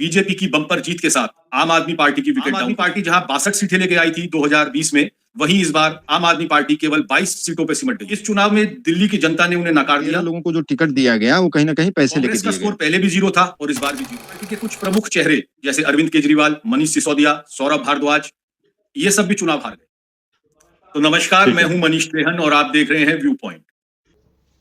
BJP की bumper जीत के साथ आम आदमी पार्टी की विकेट डाउन। पार्टी जहां 62 सीटें लेके आई थी 2020 में, वहीं इस बार आम आदमी पार्टी केवल 22 सीटों पर सिमट गई। इस चुनाव में दिल्ली की जनता ने उन्हें नकार दिया। लोगों को जो टिकट दिया गया वो कहीं ना कहीं पैसे लेके दिया गया। स्कोर पहले भी 0 था और इस बार भी 0। पार्टी के कुछ प्रमुख चेहरे जैसे अरविंद केजरीवाल, मनीष सिसोदिया, सौरभ भारद्वाज, ये सब भी चुनाव हार गए। तो नमस्कार, मैं हूं मनीष त्रेहन और आप देख रहे हैं व्यू पॉइंट।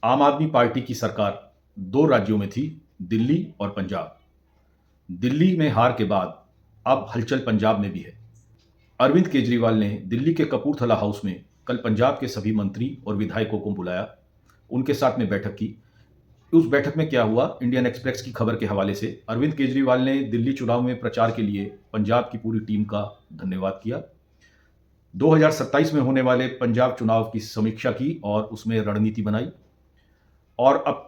आम आदमी पार्टी की सरकार 2 राज्यों में थी, दिल्ली और पंजाब। दिल्ली में हार के बाद अब हलचल पंजाब में भी है। अरविंद केजरीवाल ने दिल्ली के कपूरथला हाउस में कल पंजाब के सभी मंत्री और विधायकों को बुलाया, उनके साथ में बैठक की। उस बैठक में क्या हुआ, इंडियन एक्सप्रेस की खबर के हवाले से अरविंद केजरीवाल ने दिल्ली चुनाव में प्रचार के लिए पंजाब की पूरी टीम का धन्यवाद किया। 2027 में होने वाले पंजाब चुनाव की समीक्षा की और उसमें रणनीति बनाई। और अब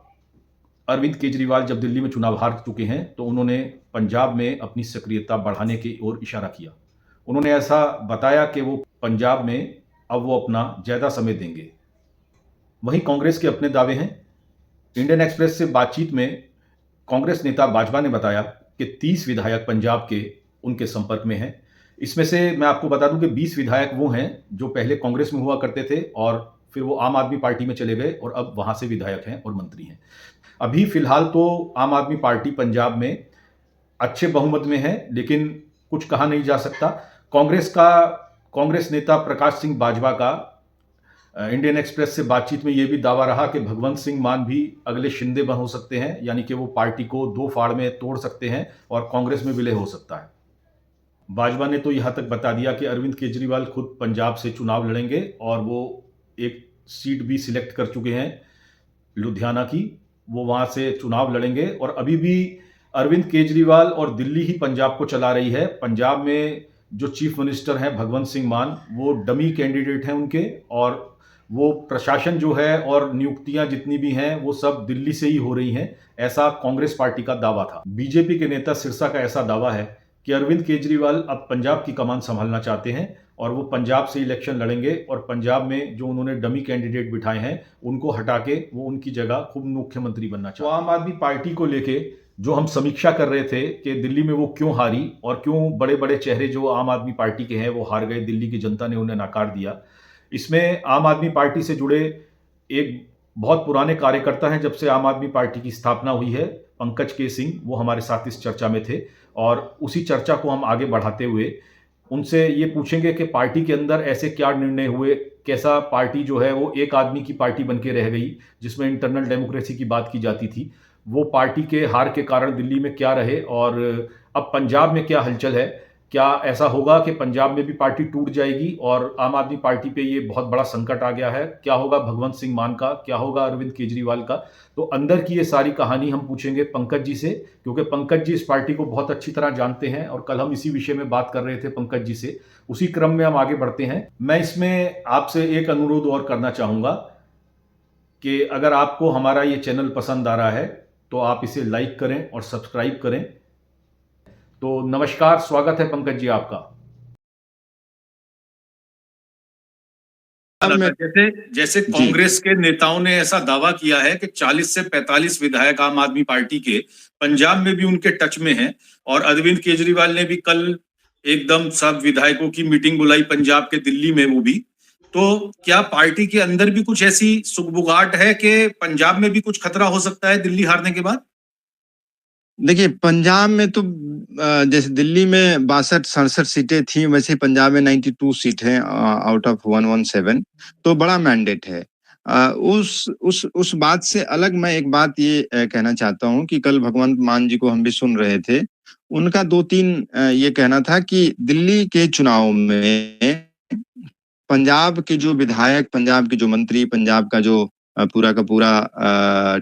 अरविंद केजरीवाल जब दिल्ली में चुनाव हार चुके हैं तो उन्होंने पंजाब में अपनी सक्रियता बढ़ाने की ओर इशारा किया। उन्होंने ऐसा बताया कि वो पंजाब में अब वो अपना ज़्यादा समय देंगे। वहीं कांग्रेस के अपने दावे हैं। इंडियन एक्सप्रेस से बातचीत में कांग्रेस नेता बाजवा ने बताया कि 30 विधायक पंजाब के उनके संपर्क में हैं। इसमें से मैं आपको बता दूं कि 20 विधायक वो हैं जो पहले कांग्रेस में हुआ करते थे और फिर वो आम आदमी पार्टी में चले गए और अब वहां से विधायक हैं और मंत्री हैं। अभी फिलहाल तो आम आदमी पार्टी पंजाब में अच्छे बहुमत में है, लेकिन कुछ कहा नहीं जा सकता। कांग्रेस नेता प्रकाश सिंह बाजवा का इंडियन एक्सप्रेस से बातचीत में यह भी दावा रहा कि भगवंत सिंह मान भी अगले शिंदे बन हो सकते हैं, यानी कि वो पार्टी को 2 फाड़ में तोड़ सकते हैं और कांग्रेस में विलय हो सकता है। बाजवा ने तो यहां तक बता दिया कि अरविंद केजरीवाल खुद पंजाब से चुनाव लड़ेंगे और वो एक सीट भी सिलेक्ट कर चुके हैं लुधियाना की, वो वहां से चुनाव लड़ेंगे। और अभी भी अरविंद केजरीवाल और दिल्ली ही पंजाब को चला रही है। पंजाब में जो चीफ मिनिस्टर हैं भगवंत सिंह मान, वो डमी कैंडिडेट हैं उनके, और वो प्रशासन जो है और नियुक्तियां जितनी भी हैं वो सब दिल्ली से ही हो रही हैं, ऐसा कांग्रेस पार्टी का दावा था। बीजेपी के नेता सिरसा का ऐसा दावा है कि अरविंद केजरीवाल अब पंजाब की कमान संभालना चाहते हैं और वो पंजाब से इलेक्शन लड़ेंगे और पंजाब में जो उन्होंने डमी कैंडिडेट बिठाए हैं उनको हटा के वो उनकी जगह खुद मुख्यमंत्री बनना चाहते हैं। तो आम आदमी पार्टी को लेके जो हम समीक्षा कर रहे थे कि दिल्ली में वो क्यों हारी और क्यों बड़े बड़े चेहरे जो आम आदमी पार्टी के हैं वो हार गए, दिल्ली की जनता ने उन्हें नकार दिया। इसमें आम आदमी पार्टी से जुड़े एक बहुत पुराने कार्यकर्ता हैं, जब से आम आदमी पार्टी की स्थापना हुई है, पंकज के सिंह, वो हमारे साथ इस चर्चा में थे। और उसी चर्चा को हम आगे बढ़ाते हुए उनसे ये पूछेंगे कि पार्टी के अंदर ऐसे क्या निर्णय हुए, कैसा पार्टी जो है वो एक आदमी की पार्टी बन के रह गई, जिसमें इंटरनल डेमोक्रेसी की बात की जाती थी, वो पार्टी के हार के कारण दिल्ली में क्या रहे और अब पंजाब में क्या हलचल है। क्या ऐसा होगा कि पंजाब में भी पार्टी टूट जाएगी और आम आदमी पार्टी पे ये बहुत बड़ा संकट आ गया है? क्या होगा भगवंत सिंह मान का, क्या होगा अरविंद केजरीवाल का? तो अंदर की ये सारी कहानी हम पूछेंगे पंकज जी से, क्योंकि पंकज जी इस पार्टी को बहुत अच्छी तरह जानते हैं और कल हम इसी विषय में बात कर रहे थे पंकज जी से। उसी क्रम में हम आगे बढ़ते हैं। मैं इसमें आपसे एक अनुरोध और करना चाहूंगा कि अगर आपको हमारा ये चैनल पसंद आ रहा है तो आप इसे लाइक करें और सब्सक्राइब करें। तो नमस्कार, स्वागत है पंकज जी आपका। जैसे कांग्रेस के नेताओं ने ऐसा दावा किया है कि 40 से 45 विधायक आम आदमी पार्टी के पंजाब में भी उनके टच में हैं और अरविंद केजरीवाल ने भी कल एकदम सब विधायकों की मीटिंग बुलाई पंजाब के, दिल्ली में वो भी। तो क्या पार्टी के अंदर भी कुछ ऐसी सुगबुगाहट है कि पंजाब में भी कुछ खतरा हो सकता है दिल्ली हारने के बाद? देखिए, पंजाब में तो जैसे दिल्ली में 62-67 सीटें थी, वैसे पंजाब में 92 सीट हैं आउट ऑफ 117, तो बड़ा मैंडेट है। उस बात से अलग मैं एक बात ये कहना चाहता हूं कि कल भगवंत मान जी को हम भी सुन रहे थे, उनका 2-3 ये कहना था कि दिल्ली के चुनाव में पंजाब के जो विधायक, पंजाब के जो मंत्री, पंजाब का जो पूरा का पूरा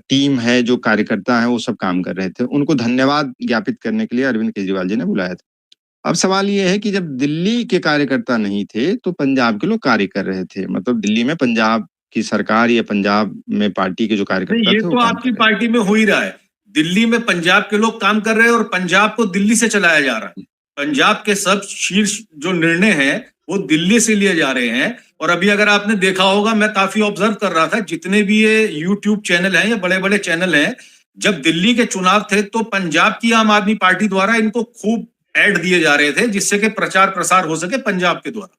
टीम है, जो कार्यकर्ता है, वो सब काम कर रहे थे। उनको धन्यवाद ज्ञापित करने के लिए अरविंद केजरीवाल जी ने बुलाया था। अब सवाल ये है कि जब दिल्ली के कार्यकर्ता नहीं थे तो पंजाब के लोग कार्य कर रहे थे, मतलब दिल्ली में पंजाब की सरकार या पंजाब में पार्टी के जो कार्यकर्ता थे, ये तो आपकी पार्टी में हो ही रहा है। दिल्ली में पंजाब के लोग काम कर रहे हैं और पंजाब को दिल्ली से चलाया जा रहा है। पंजाब के सब शीर्ष जो निर्णय हैं वो दिल्ली से लिए जा रहे हैं। और अभी अगर आपने देखा होगा, मैं काफी ऑब्जर्व कर रहा था, जितने भी ये यूट्यूब चैनल हैं या बड़े बड़े चैनल हैं, जब दिल्ली के चुनाव थे तो पंजाब की आम आदमी पार्टी द्वारा इनको खूब ऐड दिए जा रहे थे जिससे कि प्रचार प्रसार हो सके पंजाब के द्वारा।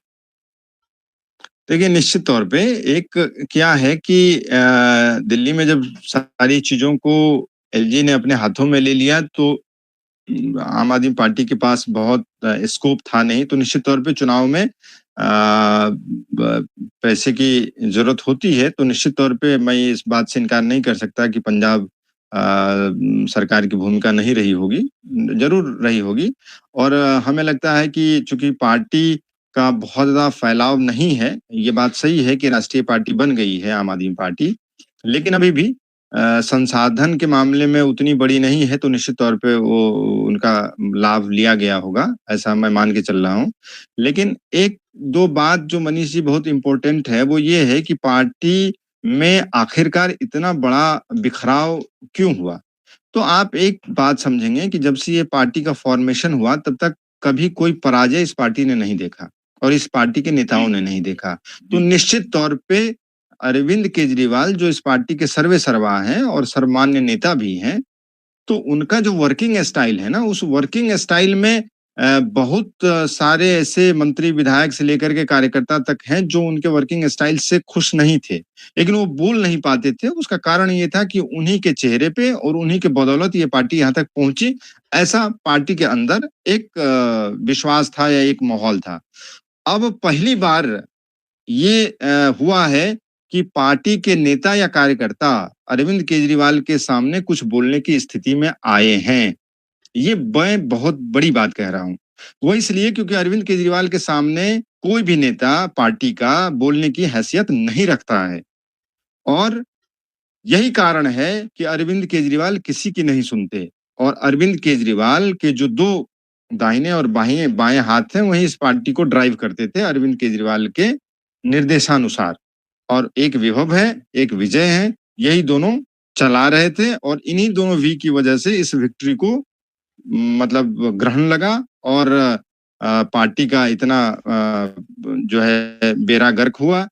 देखिए, निश्चित तौर पे एक क्या है कि दिल्ली में जब सारी चीज़ों को एलजी ने अपने हाथों में ले लिया तो आम आदमी पार्टी के पास बहुत स्कोप था नहीं, तो निश्चित तौर पे चुनाव में पैसे की ज़रूरत होती है, तो निश्चित तौर पे मैं इस बात से इनकार नहीं कर सकता कि पंजाब सरकार की भूमिका नहीं रही होगी, ज़रूर रही होगी। और हमें लगता है कि चूँकि पार्टी का बहुत ज़्यादा फैलाव नहीं है, ये बात सही है कि राष्ट्रीय पार्टी बन गई है आम आदमी पार्टी, लेकिन अभी भी संसाधन के मामले में उतनी बड़ी नहीं है, तो निश्चित तौर पे वो उनका लाभ लिया गया होगा, ऐसा मैं मान के चल रहा हूँ। लेकिन 1-2 बात जो मनीष जी बहुत इम्पोर्टेंट है, वो ये है कि पार्टी में आखिरकार इतना बड़ा बिखराव क्यों हुआ? तो आप एक बात समझेंगे कि जब से ये पार्टी का फॉर्मेशन हुआ, तब तक कभी कोई पराजय इस पार्टी ने नहीं देखा और इस पार्टी के नेताओं ने नहीं देखा। तो निश्चित तौर पे अरविंद केजरीवाल जो इस पार्टी के सर्वेसर्वा हैं और सर्वमान्य नेता भी हैं, तो उनका जो वर्किंग स्टाइल है ना, उस वर्किंग स्टाइल में बहुत सारे ऐसे मंत्री विधायक से लेकर के कार्यकर्ता तक हैं जो उनके वर्किंग स्टाइल से खुश नहीं थे, लेकिन वो बोल नहीं पाते थे। उसका कारण ये था कि उन्हीं के चेहरे पे और उन्हीं के बदौलत ये पार्टी यहाँ तक पहुंची, ऐसा पार्टी के अंदर एक विश्वास था या एक माहौल था। अब पहली बार ये हुआ है कि पार्टी के नेता या कार्यकर्ता अरविंद केजरीवाल के सामने कुछ बोलने की स्थिति में आए हैं। ये मैं बहुत बड़ी बात कह रहा हूँ। वो इसलिए क्योंकि अरविंद केजरीवाल के सामने कोई भी नेता पार्टी का बोलने की हैसियत नहीं रखता है और यही कारण है कि अरविंद केजरीवाल किसी की नहीं सुनते और अरविंद केजरीवाल के जो 2 दाहिने और बाएं हाथ हैं, वही इस पार्टी को ड्राइव करते थे अरविंद केजरीवाल के निर्देशानुसार। और एक विभव है, एक विजय है, यही दोनों चला रहे थे और इन्हीं दोनों वी की वजह से इस विक्ट्री को मतलब ग्रहण लगा और पार्टी का इतना जो है बेड़ा गर्क हुआ।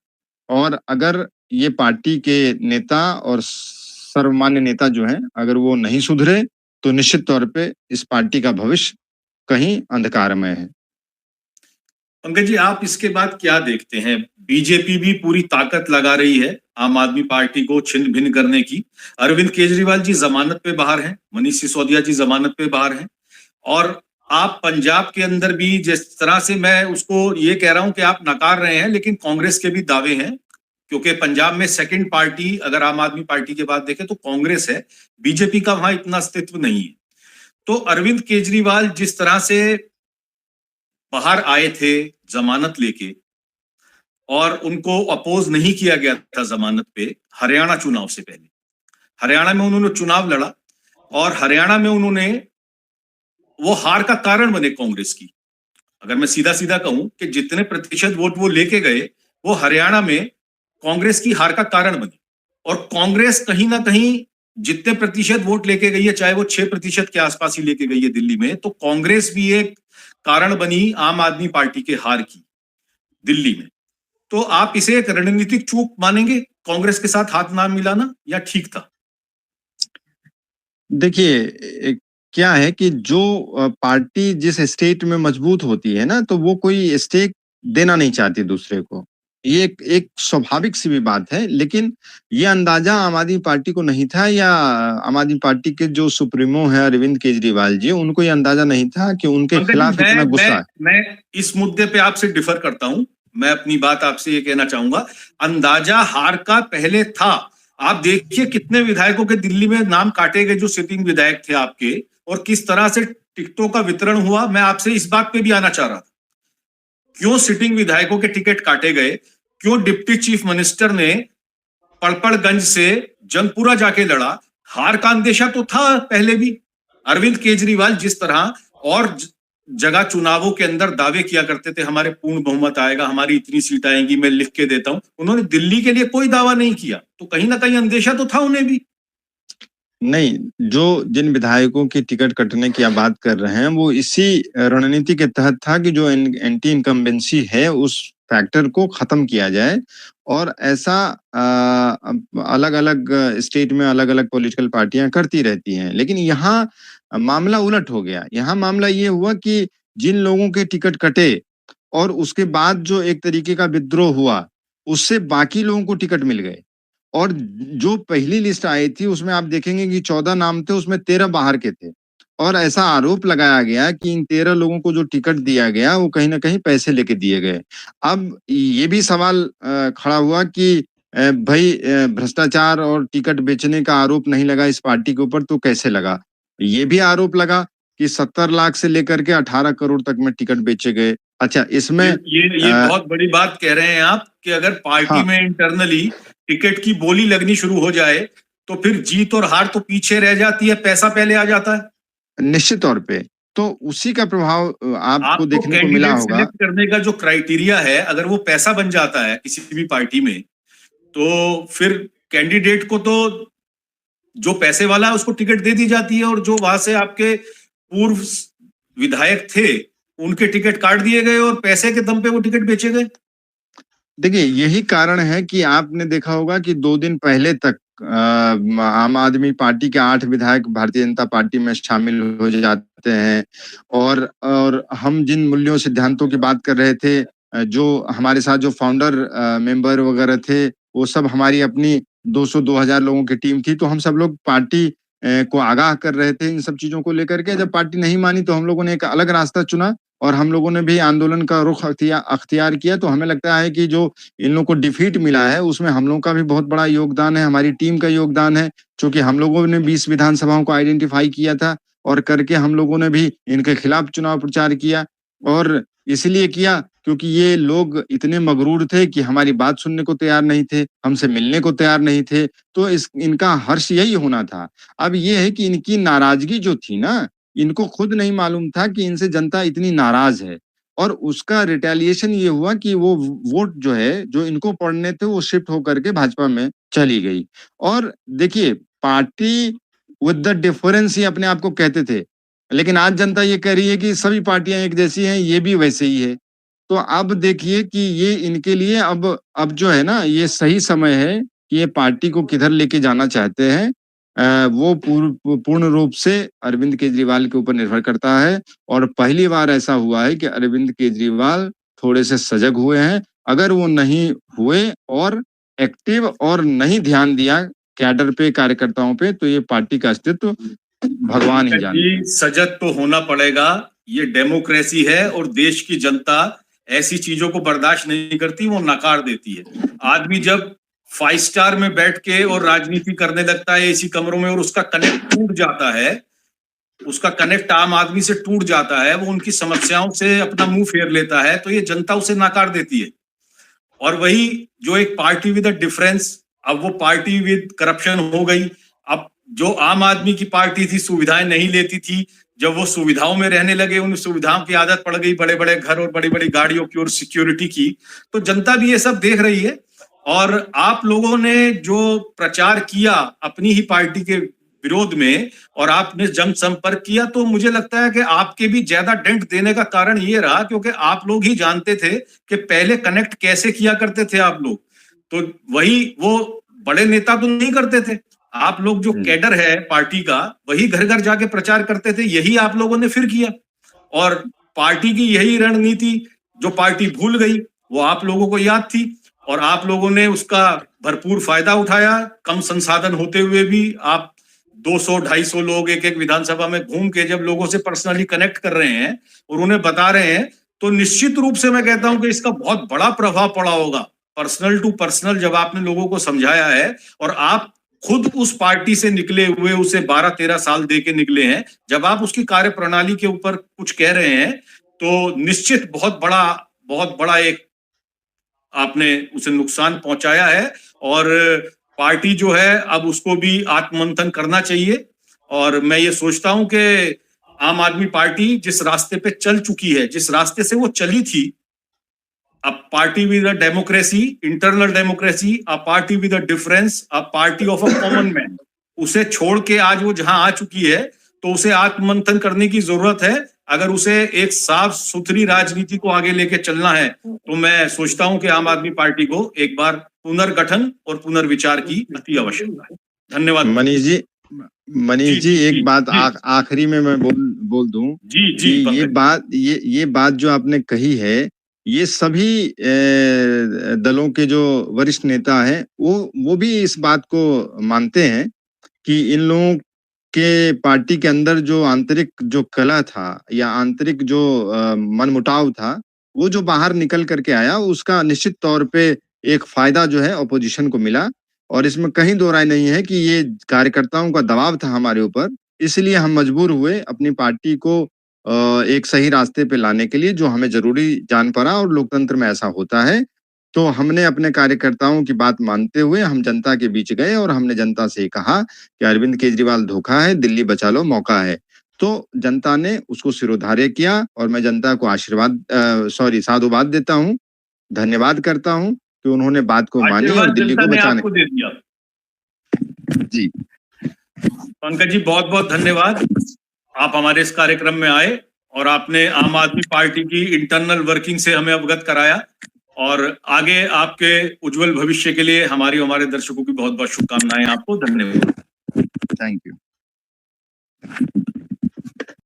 और अगर ये पार्टी के नेता और सर्वमान्य नेता जो हैं, अगर वो नहीं सुधरे, तो निश्चित तौर पे इस पार्टी का भविष्य कहीं अंधकारमय है। पंकज जी, आप इसके बाद क्या देखते हैं? बीजेपी भी पूरी ताकत लगा रही है आम आदमी पार्टी को छिन्न भिन्न करने की। अरविंद केजरीवाल जी जमानत पे बाहर हैं, मनीष सिसोदिया जी जमानत पे बाहर हैं और आप पंजाब के अंदर भी जिस तरह से, मैं उसको ये कह रहा हूं कि आप नकार रहे हैं, लेकिन कांग्रेस के भी दावे हैं क्योंकि पंजाब में सेकंड पार्टी अगर आम आदमी पार्टी के बाद देखें तो कांग्रेस है, बीजेपी का वहां इतना अस्तित्व नहीं है। तो अरविंद केजरीवाल जिस तरह से बाहर आए थे जमानत लेके और उनको अपोज नहीं किया गया था जमानत पे हरियाणा चुनाव से पहले, हरियाणा में उन्होंने चुनाव लड़ा और हरियाणा में उन्होंने वो हार का कारण बने कांग्रेस की। अगर मैं सीधा सीधा कहूं कि जितने प्रतिशत वोट वो लेके गए वो हरियाणा में कांग्रेस की हार का कारण बने और कांग्रेस कहीं ना कहीं जितने प्रतिशत वोट लेके गई है, चाहे वो 6% के आसपास ही लेके गई है दिल्ली में, तो कांग्रेस भी एक कारण बनी आम आदमी पार्टी के हार की दिल्ली में। तो आप इसे एक रणनीतिक चूक मानेंगे कांग्रेस के साथ हाथ ना मिलाना, या ठीक था? देखिए, क्या है कि जो पार्टी जिस स्टेट में मजबूत होती है ना, तो वो कोई स्टेक देना नहीं चाहती दूसरे को। ये एक स्वाभाविक सी भी बात है, लेकिन ये अंदाजा आम आदमी पार्टी को नहीं था या आम आदमी पार्टी के जो सुप्रीमो है अरविंद केजरीवाल जी, उनको ये अंदाजा नहीं था कि उनके खिलाफ इतना गुस्सा है। मैं इस मुद्दे पे आपसे डिफर करता हूं। मैं अपनी बात आपसे ये कहना चाहूंगा, अंदाजा हार का पहले था। आप देखिए कितने विधायकों के दिल्ली में नाम काटे गए जो सिटिंग विधायक थे आपके, और किस तरह से टिकटों का वितरण हुआ। मैं आपसे इस बात पे भी आना चाह रहा था, क्यों सिटिंग विधायकों के टिकट काटे गए, क्यों डिप्टी चीफ मिनिस्टर ने पड़पड़गंज से जंगपुरा जाके लड़ा। हार का अंदेशा तो था पहले भी। अरविंद केजरीवाल जिस तरह और जगह चुनावों के अंदर दावे किया करते थे, हमारे पूर्ण बहुमत आएगा, हमारी इतनी सीट आएंगी, मैं लिख के देता हूं, उन्होंने दिल्ली के लिए कोई दावा नहीं किया, तो कहीं ना कहीं अंदेशा तो था उन्हें भी। नहीं, जो जिन विधायकों की टिकट कटने की आप बात कर रहे हैं, वो इसी रणनीति के तहत था कि जो एंटी इनकम्बेंसी है, उस फैक्टर को खत्म किया जाए और ऐसा अलग-अलग स्टेट में अलग-अलग पॉलिटिकल पार्टियां करती रहती हैं। लेकिन यहाँ मामला उलट हो गया। यहाँ मामला ये हुआ कि जिन लोगों के टिकट कटे और उसके बाद जो एक तरीके का विद्रोह हुआ, उससे बाकी लोगों को टिकट मिल गए। और जो पहली लिस्ट आई थी उसमें आप देखेंगे कि 14 नाम थे, उसमें 13 बाहर के थे और ऐसा आरोप लगाया गया कि इन 13 लोगों को जो टिकट दिया गया वो कहीं न कहीं पैसे लेके दिए गए। अब ये भी सवाल खड़ा हुआ कि भई भ्रष्टाचार और टिकट बेचने का आरोप नहीं लगा इस पार्टी के ऊपर तो कैसे लगा? ये भी आरोप लगा कि 70 लाख से लेकर के 18 करोड़ तक में टिकट बेचे गए। अच्छा इसमें ये बहुत बड़ी बात कह रहे हैं आप कि अगर पार्टी हाँ। में इंटरनली टिकट की बोली लगनी शुरू हो जाए तो फिर जीत और हार तो पीछे रह जाती है, पैसा पहले आ जाता है। निश्चित तौर पे। तो उसी का प्रभाव आपको देखने को मिला कैंडिडेट होगा। सिलेक्ट करने का जो क्राइटेरिया है, अगर वो पैसा बन जाता है किसी भी पार्टी में, तो फिर कैंडिडेट को तो जो पैसे वाला है उसको टिकट दे दी जाती है और जो वहां से आपके पूर्व विधायक थे उनके टिकट काट दिए गए और पैसे के दम पे वो टिकट बेचे गए। देखिए, यही कारण है कि आपने देखा होगा कि 2 दिन पहले तक आम आदमी पार्टी के 8 विधायक भारतीय जनता पार्टी में शामिल हो जाते हैं और हम जिन मूल्यों सिद्धांतों की बात कर रहे थे जो हमारे साथ जो फाउंडर मेंबर वगैरह थे, वो सब हमारी अपनी 200-2000 लोगों की टीम थी, तो हम सब लोग पार्टी को आगाह कर रहे थे इन सब चीज़ों को लेकर के। जब पार्टी नहीं मानी तो हम लोगों ने एक अलग रास्ता चुना और हम लोगों ने भी आंदोलन का रुख अख्तियार किया। तो हमें लगता है कि जो इन लोगों को डिफीट मिला है, उसमें हम लोगों का भी बहुत बड़ा योगदान है, हमारी टीम का योगदान है। चूँकि हम लोगों ने 20 विधानसभाओं को आइडेंटिफ़ाई किया था और करके हम लोगों ने भी इनके खिलाफ चुनाव प्रचार किया और इसलिए किया क्योंकि ये लोग इतने मगरूर थे कि हमारी बात सुनने को तैयार नहीं थे, हमसे मिलने को तैयार नहीं थे। तो इनका हर्ष यही होना था। अब ये है कि इनकी नाराज़गी जो थी ना, इनको खुद नहीं मालूम था कि इनसे जनता इतनी नाराज़ है और उसका रिटेलिएशन ये हुआ कि वो वोट जो है, जो इनको पड़ने थे वो शिफ्ट होकर के भाजपा में चली गई। और देखिए पार्टी विद द डिफरेंस ये अपने आप को कहते थे। लेकिन आज जनता ये कह रही है कि सभी पार्टियाँ एक जैसी हैं, ये भी वैसे ही है। तो अब देखिए कि ये इनके लिए अब जो है ना, ये सही समय है कि ये पार्टी को किधर लेके जाना चाहते हैं। वो पूर्ण रूप से अरविंद केजरीवाल के ऊपर निर्भर करता है और पहली बार ऐसा हुआ है कि अरविंद केजरीवाल थोड़े से सजग हुए हैं। अगर वो नहीं हुए और एक्टिव और नहीं ध्यान दिया कैडर पे, कार्यकर्ताओं पे, तो ये पार्टी का अस्तित्व भगवान ही जानते हैं। सजग तो होना पड़ेगा, ये डेमोक्रेसी है और देश की जनता ऐसी चीजों को बर्दाश्त नहीं करती, वो नकार देती है। आदमी जब 5 स्टार में बैठ के और राजनीति करने लगता है एसी कमरों में और उसका कनेक्ट टूट जाता है, उसका कनेक्ट आम आदमी से टूट जाता है, वो उनकी समस्याओं से अपना मुंह फेर लेता है, तो ये जनता उसे नकार देती है। और वही जो एक पार्टी विद अ डिफरेंस, अब वो पार्टी विद करप्शन हो गई। अब जो आम आदमी की पार्टी थी, सुविधाएं नहीं लेती थी, जब वो सुविधाओं में रहने लगे, उन सुविधाओं की आदत पड़ गई, बड़े बड़े घर और बड़ी बड़ी गाड़ियों की और सिक्योरिटी की, तो जनता भी ये सब देख रही है। और आप लोगों ने जो प्रचार किया अपनी ही पार्टी के विरोध में और आपने जनसंपर्क किया, तो मुझे लगता है कि आपके भी ज्यादा डेंट देने का कारण ये रहा क्योंकि आप लोग ही जानते थे कि पहले कनेक्ट कैसे किया करते थे आप लोग। तो वही वो बड़े नेता तो नहीं करते थे, आप लोग जो कैडर है पार्टी का, वही घर घर जाके प्रचार करते थे। यही आप लोगों ने फिर किया और पार्टी की यही रणनीति जो पार्टी भूल गई वो आप लोगों को याद थी और आप लोगों ने उसका भरपूर फायदा उठाया। कम संसाधन होते हुए भी आप 200-250 लोग एक एक विधानसभा में घूम के जब लोगों से पर्सनली कनेक्ट कर रहे हैं और उन्हें बता रहे हैं, तो निश्चित रूप से मैं कहता हूं कि इसका बहुत बड़ा प्रभाव पड़ा होगा। पर्सनल टू पर्सनल जब आपने लोगों को समझाया है और आप खुद उस पार्टी से निकले हुए, उसे 12-13 साल दे के निकले हैं, जब आप उसकी कार्य प्रणाली के ऊपर कुछ कह रहे हैं तो निश्चित बहुत बड़ा एक आपने उसे नुकसान पहुंचाया है। और पार्टी जो है अब उसको भी आत्ममंथन करना चाहिए। और मैं ये सोचता हूं कि आम आदमी पार्टी जिस रास्ते पे चल चुकी है, जिस रास्ते से वो चली थी, a party with a democracy, internal democracy, a party with a difference, a party of a common man, उसे छोड़ के आज वो जहां आ चुकी है तो उसे आत्ममंथन करने की जरूरत है। अगर उसे एक साफ सुथरी राजनीति को आगे लेके चलना है तो मैं सोचता हूं कि आम आदमी पार्टी को एक बार पुनर्गठन और पुनर्विचार की अति आवश्यकता है। धन्यवाद। मनीष जी एक बात आखिरी में मैं बोल दूं जी जी कि ये बात जो आपने कही है, ये सभी दलों के जो वरिष्ठ नेता हैं वो भी इस बात को मानते हैं कि इन लोगों के पार्टी के अंदर जो आंतरिक जो कलह था या आंतरिक जो मनमुटाव था, वो जो बाहर निकल करके आया, उसका निश्चित तौर पे एक फायदा जो है अपोजिशन को मिला। और इसमें कहीं दो राय नहीं है कि ये कार्यकर्ताओं का दबाव था हमारे ऊपर, इसलिए हम मजबूर हुए अपनी पार्टी को एक सही रास्ते पे लाने के लिए, जो हमें जरूरी जान पड़ा और लोकतंत्र में ऐसा होता है। तो हमने अपने कार्यकर्ताओं की बात मानते हुए हम जनता के बीच गए और हमने जनता से कहा कि अरविंद केजरीवाल धोखा है, दिल्ली बचा लो, मौका है। तो जनता ने उसको सिरोधार्य किया और मैं जनता को साधुवाद देता हूँ, धन्यवाद करता हूँ कि उन्होंने बात को मानी और दिल्ली को बचाने दे दिया। जी पंकज जी बहुत बहुत धन्यवाद। आप हमारे इस कार्यक्रम में आए और आपने आम आदमी पार्टी की इंटरनल वर्किंग से हमें अवगत कराया और आगे आपके उज्जवल भविष्य के लिए हमारे दर्शकों की बहुत बहुत शुभकामनाएं। आपको धन्यवाद। Thank you.